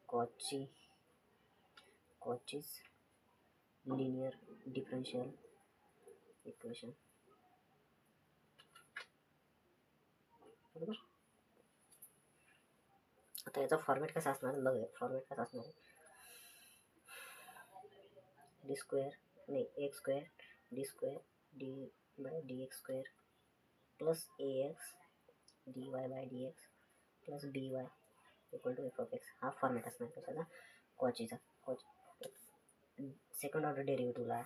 Cauchy's linear differential equation, बरोबर. आता याचा फॉर्मॅट कसा असणार बघूया. फॉर्मॅट कसा असणार आहे, डी स्क्वेअर नाही x square d square d by d x square plus a x d y by d x plus d y equal to f of x. हा फॉर्मॅट असणार कशाचा, कॉचीचा. सेकंड ऑर्डर डेरिव्हेटिव्हला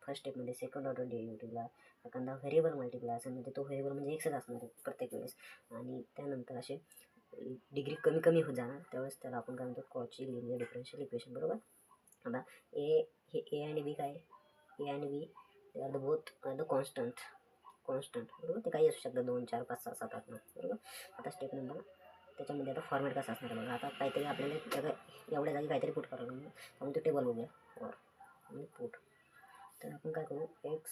first स्टेपमध्ये second order डेरिव्हेटिव्हला एखादा variable multiply असेल म्हणजे तो व्हेरिएबल म्हणजे एक्सच असणार आहे प्रत्येक वेळेस, आणि त्यानंतर असे डिग्री कमी कमी होत जाणार, त्यावेळेस त्याला आपण काय म्हणतो, कॉची लिनियर डिफरन्शियल इक्वेशन, बरोबर. आता ए आणि बी काय, ए आणि बी ते are the both are the constant, बरोबर. ते काही असू शकतं 2 4 5 6 7 8 9, बरोबर. आता स्टेप नंबर त्याच्यामध्ये आता फॉर्मॅट कसा असणार बघा. आता काहीतरी आपल्याला एवढ्या जागी काहीतरी पुट करावं लागणार, आपण तो टेबल बघूया आणि पुट. तर आपण काय करू, x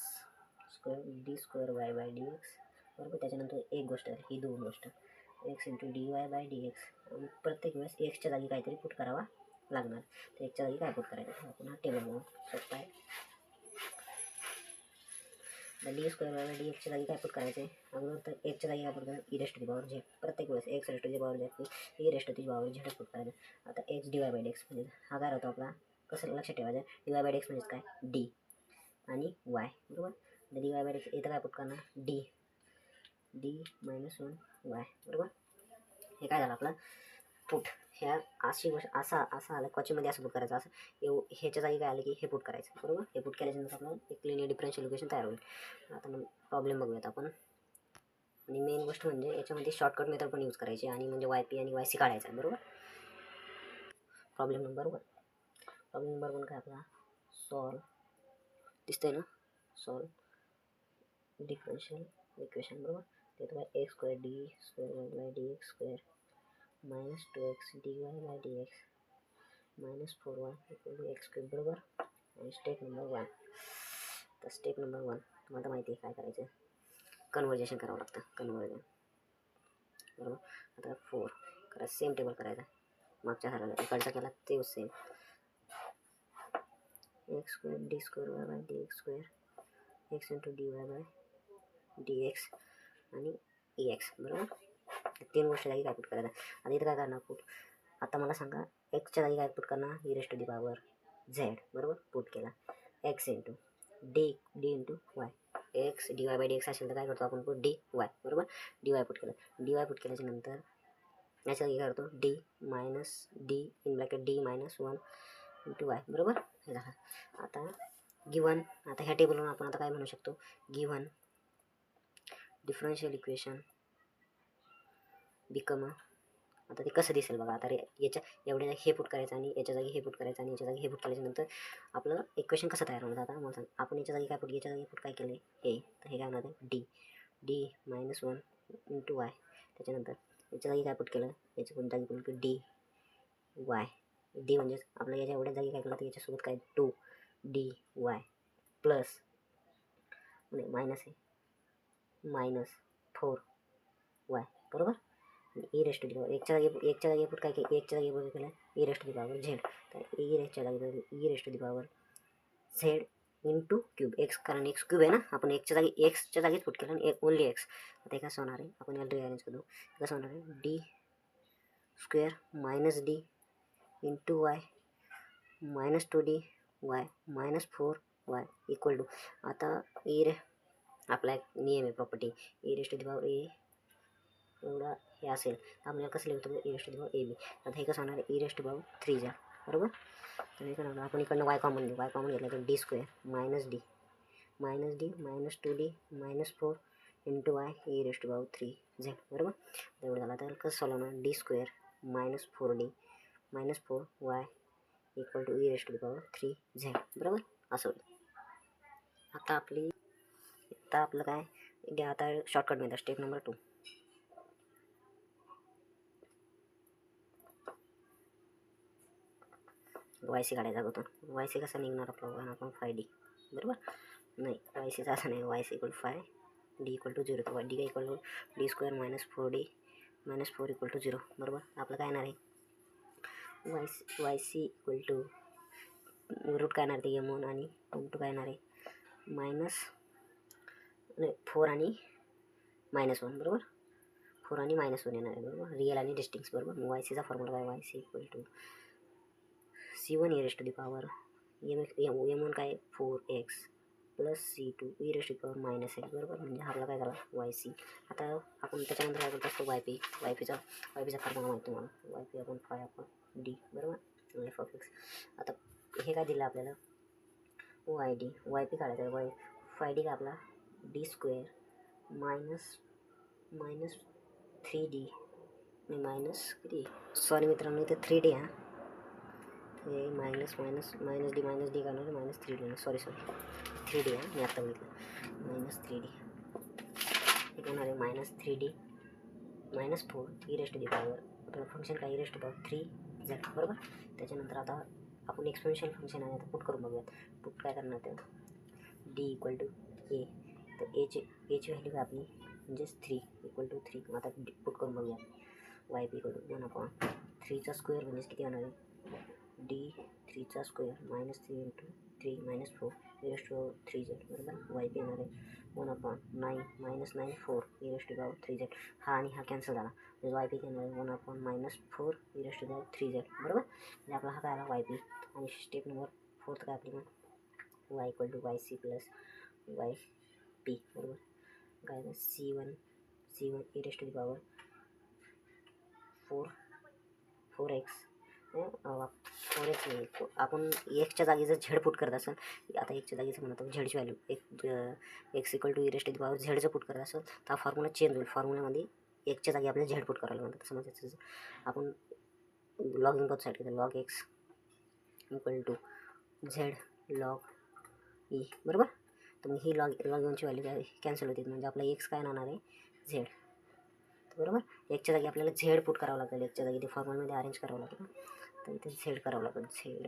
square d square y by d x, बरोबर. त्याच्यानंतर एक गोष्ट ही दोन गोष्ट x into D y by d x, आणि प्रत्येक वेळेस एक्सच्या जागी काहीतरी पुट करावा लागणार. तर एक्सच्या जागी काय पुट करायचं, आपण हा टेबल बघू. सोपं आहे. D square y by D एक्सच्या जागी काय पुट करायचं आहे अगोदर, तर एक्सच्या जागी काय पुट करायचं, e raised to the power z. प्रत्येक वेळेस x raised to the power z e raised to the power z put करायचं. आता x d y by d x म्हणजे हा काय राहतो आपला, कसं लक्षात ठेवायचं, d y by d x म्हणजे काय, डी आणि वाय, बरोबर. D y by d x इथं काय पुट करणार, डी मायनस 1 वाय, बरोबर. हे काय झालं आपलं पुट. ह्या अशी गोष्ट असा आलं कॉचीमध्ये असं पुट करायचं, असं ह्याच्या जागी काय आलं की हे पुट करायचं, बरोबर. हे पुट केल्याच्यानंतर आपलं एक लिनियर डिफरन्शियल इक्वेशन तयार होईल. आता मग प्रॉब्लेम बघूयात आपण. आणि मेन गोष्ट म्हणजे याच्यामध्ये शॉर्टकट मेथड पण यूज करायची, आणि म्हणजे वाय पी आणि वाय सी काढायचा आहे, बरोबर. प्रॉब्लेम नंबर 1 काय आपला, सॉल्व दिसतंय ना, सॉल्व डिफरन्शियल इक्वेशन, बरोबर. ते तुम्हाला x square d square y by d x square minus 2x d y by d x minus 4y equal to x cube, बरोबर. आणि स्टेप नंबर 1. तर स्टेप नंबर 1 तुम्हाला माहिती आहे काय करायचं, कन्व्हर्जेशन करावं लागतं, कन्व्हर्जन, बरोबर. आता 4 करायचं, सेम टेबल करायचा मागच्या सारखा, इकडचा केला ते same, x square d square y by d x square x into D y by d x आणि ई एक्स, बरोबर. 3 गोष्टी जागी काय पुट करायचा. आता इथं काय करणार पुट, आता मला सांगा एक्सच्या जागी काय पुट करणार, e raised to the power z, बरोबर. पुट केला x into d into y, x d y by d x असेल तर काय करतो आपण पुट डी वाय, बरोबर. डी वाय पुट केलं, डी वाय पुट केल्याच्या नंतर याच्या जागी काय करतो d minus d in bracket d minus 1 into y, बरोबर. हे झालं. आता गिवन, आता ह्या टेबलवरून आपण आता काय म्हणू शकतो, गिवन डिफरन्शियल इक्वेशन बिकम, आता ते कसं दिसेल बघा. आता याच्या एवढ्या जागी हे पुट करायचं आणि याच्या जागी हे पुट करायचं आणि याच्या जागी हे पुट केल्याच्यानंतर आपलं इक्वेशन कसं तयार होणार. आता मला सांग, आपण याच्या जागी काय पुट, याच्या जागी पुट काय केलं हे, तर हे काय होणार आहे डी मायनस 1 इंटू वाय. त्याच्यानंतर याच्या जागी काय पुट केलं, याच्या कोणत्या जागी पुट डी वाय, डी म्हणजेच आपलं याच्या एवढ्या जागी काय केलं तर याच्यासोबत काय 2 डी वाय प्लस नाही मायनस आहे मायनस 4 वाय, बरोबर. E raised to the power एकच्या जागी पुट काय केलं, एकच्या जागी पुट केलं e raised to the power z, तर ई रेस्टच्या जागी e raised to the power z into cube x, कारण एक्स क्यूब आहे ना, आपण एक्सच्या जागीच पुट केलं आणि ओनली एक्स. आता हे कसं होणार आहे, आपण याला रिअरेंज करू, कसं होणार आहे D square minus D into y minus 2d y minus 4y equal to, आता आपला एक नियम आहे property, e raised to the power a एवढा हे असेल तर आपण कसं लिहितो e raised to the power a b. आता हे कसं होणार आहे ई रेस्ट टू पॉवर 3 जा, बरोबर. तर हे कसं आपण इकडनं वाय कॉमन घेतलं तर d square minus d minus 2d minus 4 into y e raised to power 3 z, बरोबर. एवढं झालं. तर कसं सॉल्व होणार, d square minus 4d minus 4y equal to e raised to the power 3 z, बरोबर. असं होतं. आता आपलं काय, आता shortcut method step number 2. Y c काढायचा होता. वाय सी कसा निघणार आपला, आपण 5d, बरोबर. नाही वाय सीचा असं नाही, y c equal 5 d equal to 0, तर डी काय equal to d square minus 4d minus 4 equal to 0, बरोबर. आपलं काय येणार आहे y c equal to root काय येणार ते M1 आणि M2 काय येणार आहे -4 आणि -1 बरोबर. 4 आणि -1 येणार आहे बरोबर. रिअल आणि डिस्टिंक्स बरोबर. वाय सीचा फॉर्म्युला काय y c equal to C1 e raised to the power M1 काय 4x plus C2 e raised to the power -x बरोबर. म्हणजे आपला काय झाला वाय सी. आता आपण त्याच्यानंतर काय करतो असतो वाय पीचा फॉर्म्युला माहिती तुम्हाला वाय पी आपण फाय आपण डी बरोबर एफ ऑफ एक्स. आता हे काय दिलं आपल्याला वाय पी काढायचं वाय फाय डी का आपला डी स्क्वेअर मायनस 3D नाही मायनस किती सॉरी मित्रांनो इथे 3D हा हे मायनस डी करणार आहे -3D सॉरी 3D हा मी आत्ता बघितलं -3D हे करणार आहे -3D -4 e raised to the power आपलं फंक्शन काय e raised to the power 3z बरोबर. त्याच्यानंतर आता आपण एक्सपोनेन्शियल फंक्शन आहे आता पुट करून बघूयात. पुट काय करणार ते डी इक्वल टू ए तर एची व्हॅल्यू काय आपली म्हणजेच 3 इक्वल टू 3. आता पुट करून बघूयात वाय पी इक्वल टू 1/3चा स्क्वेअर म्हणजेच किती होणार आहे डी 3चा square -3 × 3 -4 e raised to the power 3z बरोबर. वाय पी येणार आहे 1/9 -9 4 e raised to the power 3z. हा आणि हा कॅन्सल झाला म्हणजे वाय पी येणार आहे 1/-4 e raised to the power 3z बरोबर. म्हणजे आपला हा काय आला वाय पी. आणि स्टेप नंबर 4 काय आपली मग y equal to y c plus y p बरोबर. काय C1 e raised to the power 4x 4x आपण एक्सच्या जागी जर झेड पुट करत असेल आता एक्सच्या जागीचं म्हणतो झेडची value x equal to e raised to the power झेडचं पुट करत असेल तर हा फॉर्म्युला चेंज होईल. फॉर्म्युल्यामध्ये एक्सच्या जागी आपल्याला झेड पुट करायला म्हणतात. समजायचं आपण लॉग इन साईड केलं log x equal to z log e बरोबर. तर मग ही लॉग इनची व्हॅल्यू काय कॅन्सल होती म्हणजे आपला एक्स काय राहणार आहे झेड बरोबर. एकच्या जागी आपल्याला झेड पुट करावं लागेल एकच्या जागी ते फॉर्म्युलामध्ये अरेंज करावं लागेल तर इथे झेड करावं लागेल झेड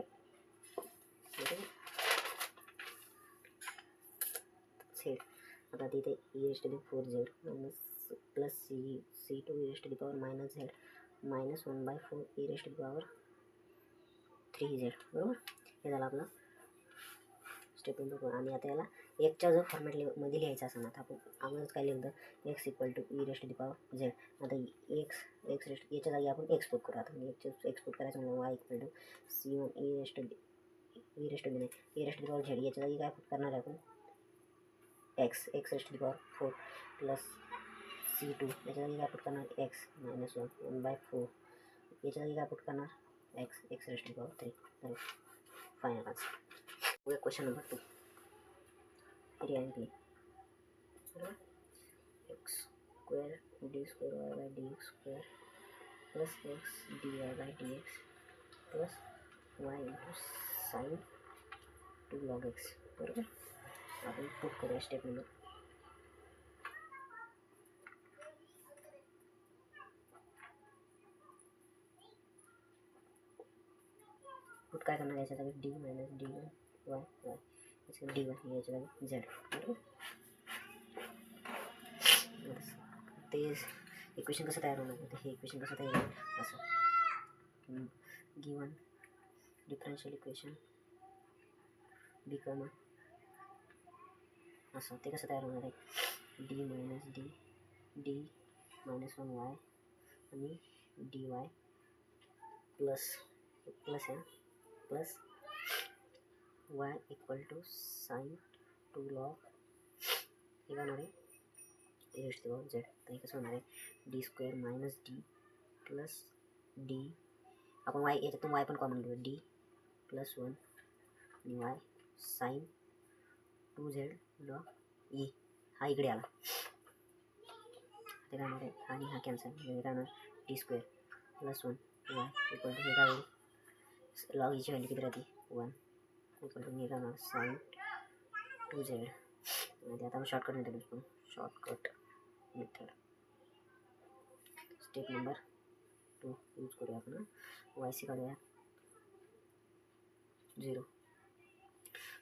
झेड. आता तिथे e raised to 4z plus C2 e raised to power -z -1/4 e raised to power 3z बरोबर. हे झालं आपलं स्टेप नंबर 1. आणि आता याला एकच्या जर फॉर्मॅटमध्ये लिहायचं असेल ना तर आपण अगोदरच काय लिहिलं x equal to e raised to the power z. आता एक्स रेस्ट याच्या जागी आपण एक्सपोर्ट करू. आता एक्सपोर्ट करायचं म्हणून y equal to C1 e raised to the power z याच्या जागी काय करणार आहे आपण x raised to the power 4 plus C2 याच्या जागी काय पुट करणार एक्स -1/4 याच्या जागी काय पुट करणार x raised to the power 3. तर final answer. Question number 2 3 and 3 बरोबर. X square d square y by d x square plus x d y by d x plus y into sine 2 log x बरोबर. आपण put करूया step number put काय करणार याच्या जागी D minus D Y याच्या D Y याच्या जागी झेड बरोबर. ते इक्वेशन कसं तयार होणार तर हे इक्वेशन कसं तयार होईल असं गिवन डिफरन्शियल इक्वेशन बिकम असं ते कसं तयार होणार आहे डी मायनस 1 वाय आणि डी वाय प्लस आहे plus y equal to sine 2 log हे होणार आहे e raised to the power z. तर हे कसं होणार आहे D square minus D plus D आपण वाय याच्यातून वाय पण कॉमन घेऊ डी प्लस 1 आणि Y sine 2z log E हा इकडे आला ते काय होणार आहे आणि हा कॅन्सल म्हणजे काय होणार d square plus 1 y equal to हे काय होईल लॉग ईची व्हॅल्यू किती राहते 1 इक्वल टू हे काय होणार साईन 2z. आणि आता आपण शॉर्टकट मेथड यूज करू shortcut method step number 2 use करूया आपण वाय सी काढूया 0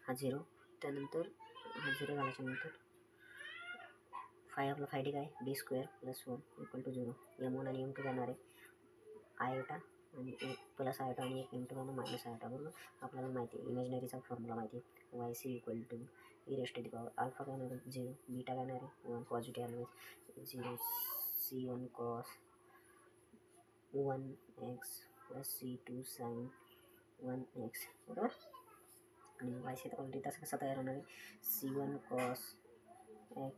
हा 0 त्यानंतर हा 0 झाल्याच्या नंतर आपला फाय डी काय d square plus 1 equal to 0 M1 आणि M2 जाणार आहे आयोटा आणि एक प्लस आयटा आणि एक इंटू आणि मायनस आयटा, बरोबर. आपल्याला माहिती आहे इमॅजिनरीचा फॉर्म्युला माहिती आहे, y c equal to e raised to the power alpha काय येणार आहे 0, बीटा काय येणार आहे 1, positive element 0, C1 cos 1x plus C2 sine 1x, बरोबर. आणि वाय सी क्वालिटी तसं कसं तयार होणार आहे C1 cos x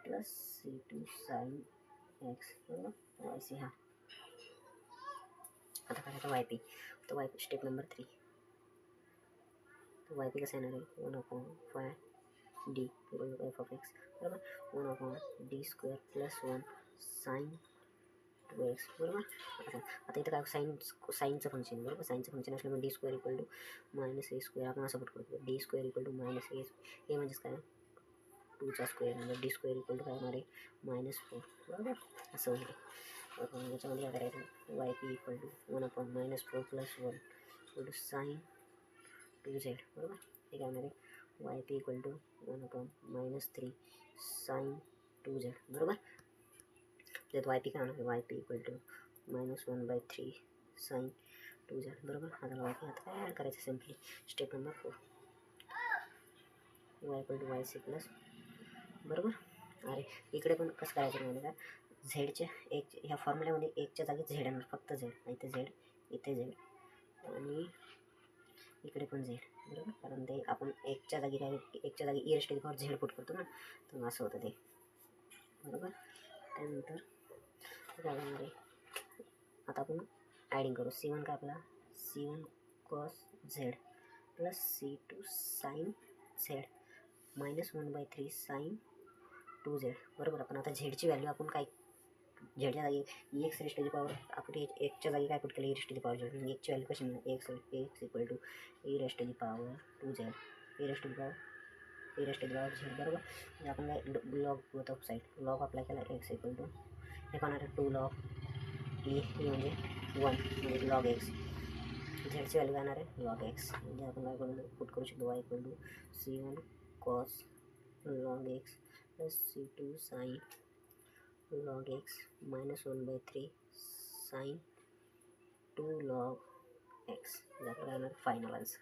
plus C2 sine x, बरोबर. वाय सी हा आता करायचं वाय पी. तर वाय पी स्टेप नंबर 3. तर वाय पी कसं येणार आहे 1/5 d equal to f of x, बरोबर. 1/d square plus 1 sign 2x, बरोबर. आता इथं काय साईनचं फंक्शन, बरोबर. साईनचं फंक्शन असल्यामुळे D square equal to minus a square आपण असं पुट करतो. D square equal to minus a म्हणजेच काय 2चा स्क्वेअर, म्हणजे डी स्क्वेअर इक्वल टू काय होणार आहे -4, बरोबर. असं होणार आहे. याच्यामध्ये काय करायचं y p equal to 1/-4 plus 1 equal to sine 2z, बरोबर. हे काय होणार आहे y p equal to 1/-3 sine 2z, बरोबर. त्यात वाय पी काय होणार आहे y p equal to -1/3 sine 2z, बरोबर. आता वाय पी आता काय ॲड करायचं simply step number 4. Y equal to y c plus, बरोबर. अरे इकडे पण कसं करायचं म्हणजे का झेडच्या एक ह्या फॉर्म्युल्यामध्ये एकच्या जागी झेड येणार, फक्त झेड. इथे झेड, इथे झेड आणि इकडे पण झेड, बरोबर. कारण ते आपण एकच्या जागी e raised to the power z put करतो ना, तर असं होतं ते, बरोबर. त्यानंतर काय होणार आहे आता आपण ॲडिंग करू. C1 काय आपला C1 cos z plus C2 sine z minus 1/3 sine 2z, बरोबर. आपण आता झेडची व्हॅल्यू आपण काय झेडच्या जागी x raised to the power आपण एकच्या जागी काय पुट केलं e raised to the power z, म्हणजे एकची व्हॅल्यू कशी मिळणार x equal to e raised to the power 2z, e raised to the power z, बरोबर. म्हणजे आपण काय log both of side log apply केला एक्स इक्वल टू हे पाहणार 2 लॉग ई म्हणजे 1 म्हणजे लॉग एक्स, झेडची व्हॅल्यू जाणार आहे लॉग एक्स, म्हणजे आपण काय करू पुट करू शकतो y equal to C1 cos log x plus C2 sine log x minus 1/3 sin 2 log x, आपल्याला फायनल आन्सर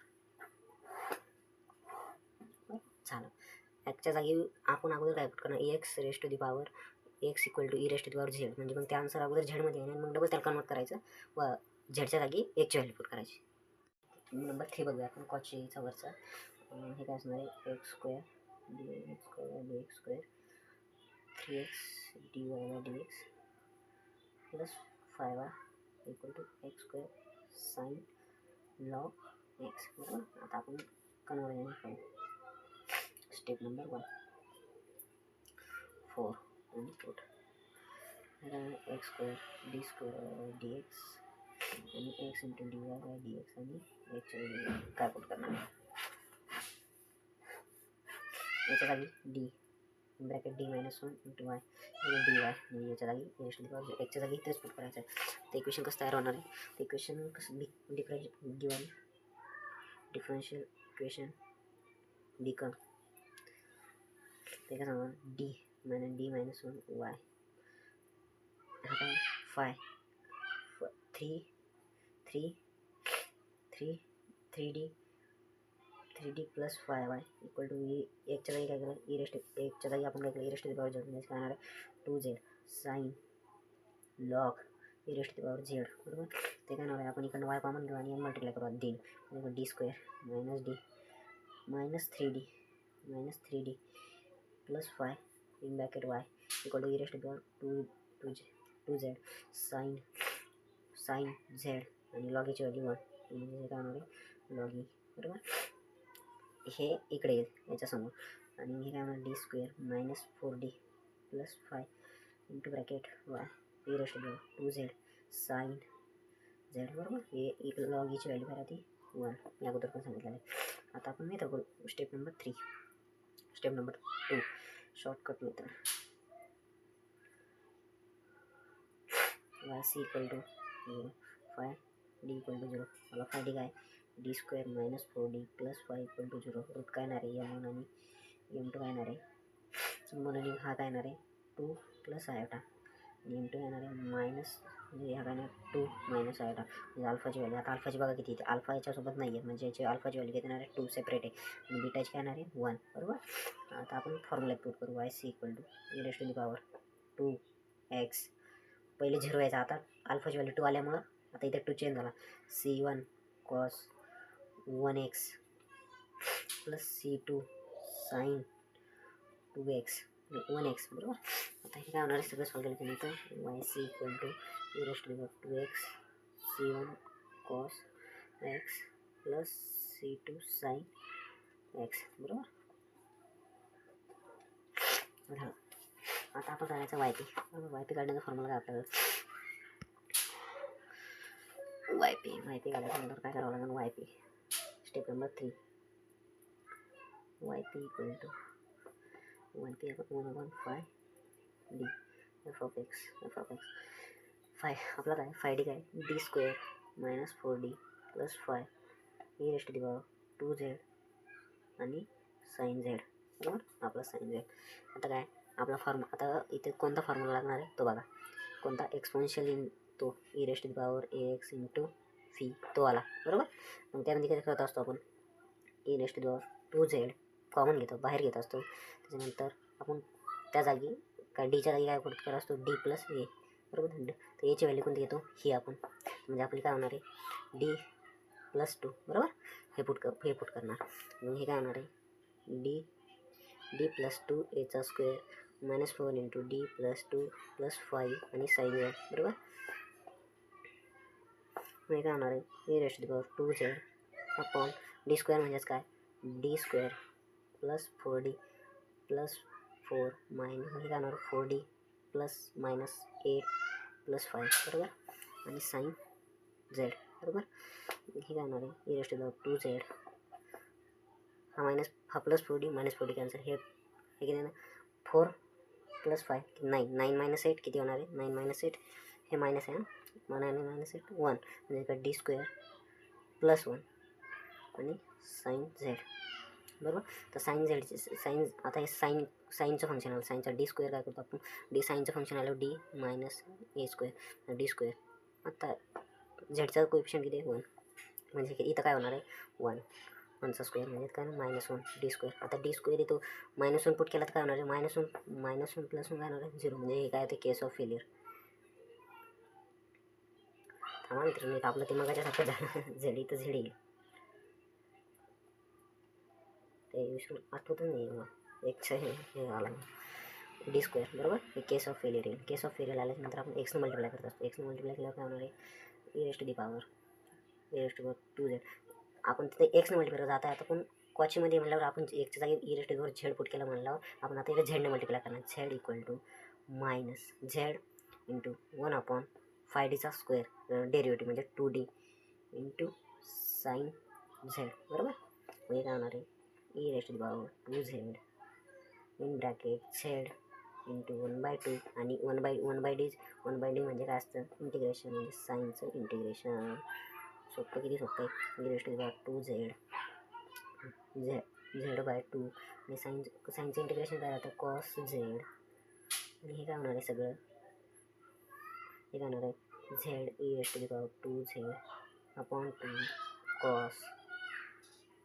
झालं. ॲक्सच्या जागी आपण अगोदर काय पुट करणार x raised to the power x equal to e raised to the power z, म्हणजे मग त्या आन्सर अगोदर झेडमध्ये येणार, मग डबल त्याला कन्वर्ट करायचं व झेडच्या जागी एकची व्हॅल्यू पुट करायची. नंबर 3 बघूया आपण कॉचीचा वरचा. हे काय असणार आहे x square d x square 3x dy/dx plus 5y equal to x square sine log x, बरोबर. आता आपण कन्वर्जन करू स्टेप नंबर 1 4 आणि put x square d square d x आणि एक्स इंटू dy/dx आणि एक्सच्या काय पुट करणार याच्या जागी D bracket D -1 into Y D Y, म्हणजे याच्या जागी रेस्ट टू दी पॉवर एकच्या जागी तेच पुट करायचं आहे. ते इक्वेशन कसं तयार होणार आहे ते इक्वेशन कसं डिफरन्शियल इक्वेशन बिकम ते काय सांगणार डी -1 वाय हा काय 3d plus 5y equal to एकच्या जागी काय केलं एकच्या जागी आपण काय केलं e raised to the power z, म्हणजे काय येणार आहे 2z sine log e raised to the power z, बरोबर. ते काय होणार आहे आपण इकडनं वाय कॉमन घेऊ आणि मल्टिप्लाय करू दिन, म्हणजे D square minus 3d plus 5 in bracket y equal to e raised to the power 2z sine z आणि लॉग याची व्हॅल्यू 1, म्हणजे हे काय होणार आहे लॉग ई, बरोबर. हे इकडे येईल याच्यासमोर आणि हे काय होणार d square -4d plus 5 into bracket y e raised to 2z sine z, बरोबर. हे लॉग ईची व्हॅल्यू काय राहते 1, या अगोदर पण सांगितलं आहे. आता आपण मेथड करू step number 3. Step number 2 shortcut method y c equal to 0 5d equal to 0, मला 5d काय d square -4d plus 5 equal to 0, root काय येणार आहे m1 आणि m2 काय येणार आहे म्हणून हा काय येणार आहे 2 प्लस आयोटा आणि m2 येणार आहे म्हणजे ह्या काय 2 मायनस आयटा म्हणजे अल्फाची व्हॅल्यू. आता अल्फाची बघा किती येते, अल्फा याच्यासोबत नाही आहे म्हणजे याची अल्फाची व्हॅल्यू किती येणार आहे 2 सेपरेट आहे आणि बीटाची काय येणार आहे 1 बरोबर. आता आपण फॉर्म्युल्यात पुट करू y c equal to e raise to the power 2x. पहिले 0 यायचा, आता अल्फाची व्हॅल्यू 2 आल्यामुळं आता इथे 2 चेंज झाला C1 cos 1x plus C2 sin 2x 1x बरोबर. आता हे काय होणार आहे सगळं सॉल्व केलं नंतर y c equal to e raise to the power 2x C1 cos x plus C2 sin x बरोबर झालं. आता आपण काढायचं वाय पी. वाय पी काढण्याचा फॉर्म्युला काय आपल्याला वाय पी काढायच्यानंतर काय करावं लागेल y p step number 3 y p equal to 1/5 d f of x 5 आपला काय 5d काय d square minus 4d plus 5 e raise to the power 2z आणि साइन झेड बरोबर आपला साइन झेड. आता काय आपला आता इथे कोणता फॉर्म्युला लागणार आहे तो बघा, कोणता एक्सपोनेन्शियल इन तो e raise to the power ax into phi तो आला बरोबर. मग त्यामध्ये काय करत असतो आपण e raise to the power 2z कॉमन घेतो, बाहेर घेत असतो. त्याच्यानंतर आपण त्या जागी काय डीच्या जागी काय करत असतो डी प्लस ए बरोबर. तर एची व्हॅल्यू कोणती घेतो ही आपण, म्हणजे आपली काय होणार आहे डी प्लस 2 बरोबर. हे पुट करणार मग हे काय होणार आहे डी प्लस 2 एचा square minus 4 into d plus 2 plus 5 आणि साइन झेड बरोबर. मग काय होणार आहे e raise to the power 2z upon d square म्हणजेच काय d square plus 4d plus 4 minus म्हणजे काय होणार 4d प्लस मायनस 8 प्लस 5 बरोबर आणि साइन झेड बरोबर. हे काय होणार आहे e raise to the power 2z हा मायनस हा plus 4d minus 4d cancel. हे किती ना 4 प्लस 5 9 मायनस 8 किती होणार आहे 9 मायनस 8 हे मायनस आहे 9 मायनस 8 1 म्हणजे का डी स्क्वेअर प्लस 1 आणि साइन झेड बरोबर. तर साइन झेडचे साइन आता हे साइनचं फंक्शन आलं, साइनचा डी स्क्वेअर काय करतो आपण डी साइनचं फंक्शन आलं D minus a square d square. आता झेडचा कोएफिशियंट किती आहे 1 म्हणजे इथं काय होणार आहे 1चा स्क्वेअर म्हणजे काय -1 डी स्क्वेअर. आता डी स्क्वेअर येतो -1 पुट केला तर काय होणार आहे -1 प्लस 1 काय होणार आहे 0 म्हणजे हे काय होते केस ऑफ फेलियर. थांबा मित्रांनो आपलं ते मगाच्यासारखं झालं झेड इथं झेड येईल ते विषय आठवतच नाही मग एकच्या हे आला डी स्क्वेअर बरोबर. हे केस ऑफ फेलियर येईल. केस ऑफ फेलियर आल्यानंतर आपण एक्सनं मल्टिप्लाय करत असतो. एक्सनं मल्टिप्लाय केल्यावर काय होणार आहे e raise to the power 2z. आपण तिथे एक्सनं मल्टिप्लाय करत आता पण कॉचीमध्ये म्हणल्यावर आपण एकच्या जागी e raise to the power z put केला म्हणल्यावर आपण आता इथे झेडने मल्टिप्लाय करणार. Z equal to minus z into 1/5dचा स्क्वेअर डेरिव्हेटिव्ह म्हणजे 2d इंटू साइन झेड बरोबर. म्हणजे काय होणार आहे e raise to the power 2z in bracket z into 1/2 आणि 1/d म्हणजे काय असतं इंटिग्रेशन म्हणजे साइनचं इंटिग्रेशन. सोपं किती सोपं आहे e raise to the power 2z z/2 आणि साइनचं इंटिग्रेशन काय राहतं कॉस झेड आणि हे काय होणार आहे सगळं हे काय होणार आहे z e raise to the power 2z upon 2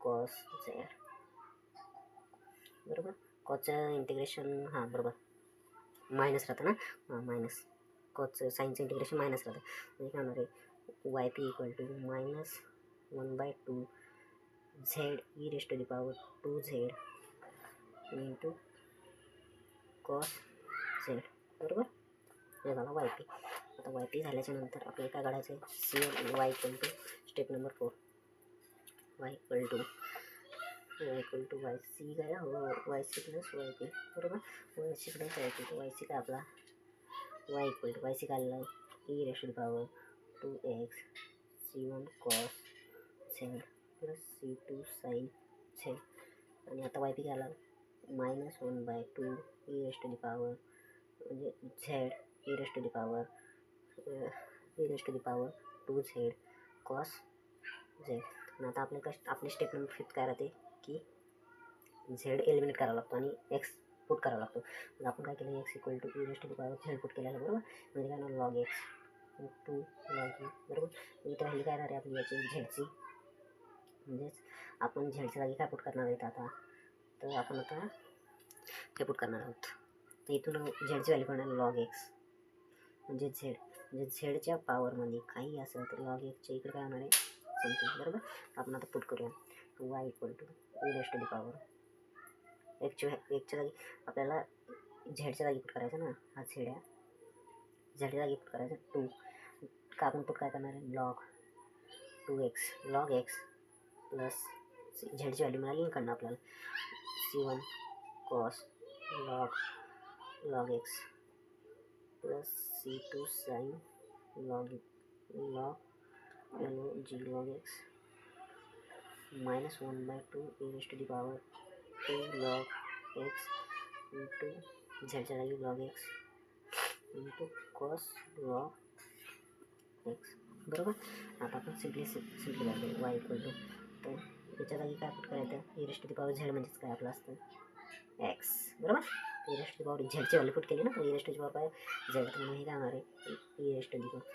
cos z बरोबर. कॉसचं इंटिग्रेशन हां बरोबर मायनस राहतं ना हां मायनस कॉसचं साइनचं इंटिग्रेशन मायनस राहतं म्हणजे काय होणार आहे y p equal to minus 1/2 z e raise to the power 2z into cos z बरोबर. हे झाला वाय पी. आता वाय पी झाल्याच्या नंतर आपल्याला काय काढायचं आहे c y equal to step number 4 y equal to y c काय y c plus y p बरोबर. Y c plus y p y c काय आपला y equal to y c काय आलेला आहे e raise to the power 2x C1 cos z plus C2 sin z आणि आता y p काय आला -1/2 e raise to the power म्हणजे z e raise to the power 2z cos z. आणि आता आपली स्टेप नंबर 5 काय राहते की झेड एलिमिनेट करावा लागतो आणि एक्स पुट करावा लागतो. मग आपण काय केलं x equal to e raise to the power z put केलेलं बरोबर म्हणजे काय ना लॉग एक्स 2 लॉग e बरोबर. इथे राहिली काय राहते आपली याची झेडची, म्हणजेच आपण झेडच्या जागी काय पुट करणार आहेत आता, तर आपण आता हे पुट करणार आहोत. तर इथून झेडची व्हॅल्यू करणार लॉग एक्स, म्हणजे झेड, म्हणजे झेडच्या पॉवरमध्ये काही असेल तर लॉग एक्सच्या इकडे काय होणार आहे समथिंग बरोबर. आपण आता पुट करूया y equal to e raised to the power एकच्या जागी आपल्याला झेडच्या जागी पुट करायचं ना, हा झेड आहे, झेडच्या जागी पुट करायचं 2 का आपण पुट काय करणार आहे log 2x log x plus झेडची व्हॅल्यू मिळाली इकडनं आपल्याला C1 cos log x plus C2 sine log g log x minus 1/2 e raised to the power 2 log x into झेडच्या जागी log x into cos log x बरोबर. आता आपण simplify करू y equal to, तर याच्या जागी काय पुट करायचं e raised to the power z म्हणजेच काय आपलं असतं x बरोबर. e raised to the power झेडची व्हॅल्यू पुट केली ना, तर e raised to the power काय z, तर म्हणून हे काय होणार आहे e raised to the power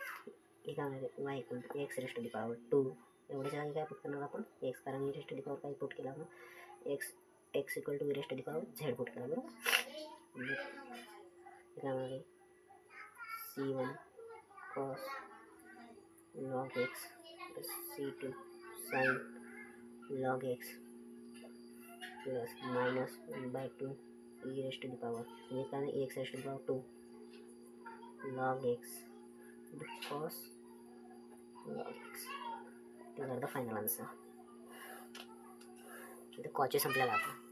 हे काय होणार आहे y equal to x raised to the power 2 एवढ्याच्या जागी काय पुट करणार आपण x, कारण e raised to the power काय पुट केला आपण x equal to e raised to the power z put केला बरोबर. म्हणजे हे काय होणार आहे C1 cos log x plus C2 sin log x plus minus 1/2 e raised to the power, म्हणजे काय x raised to the power 2 log x cos log x. These are the final answer. इथे कॉचे संपलेला आपण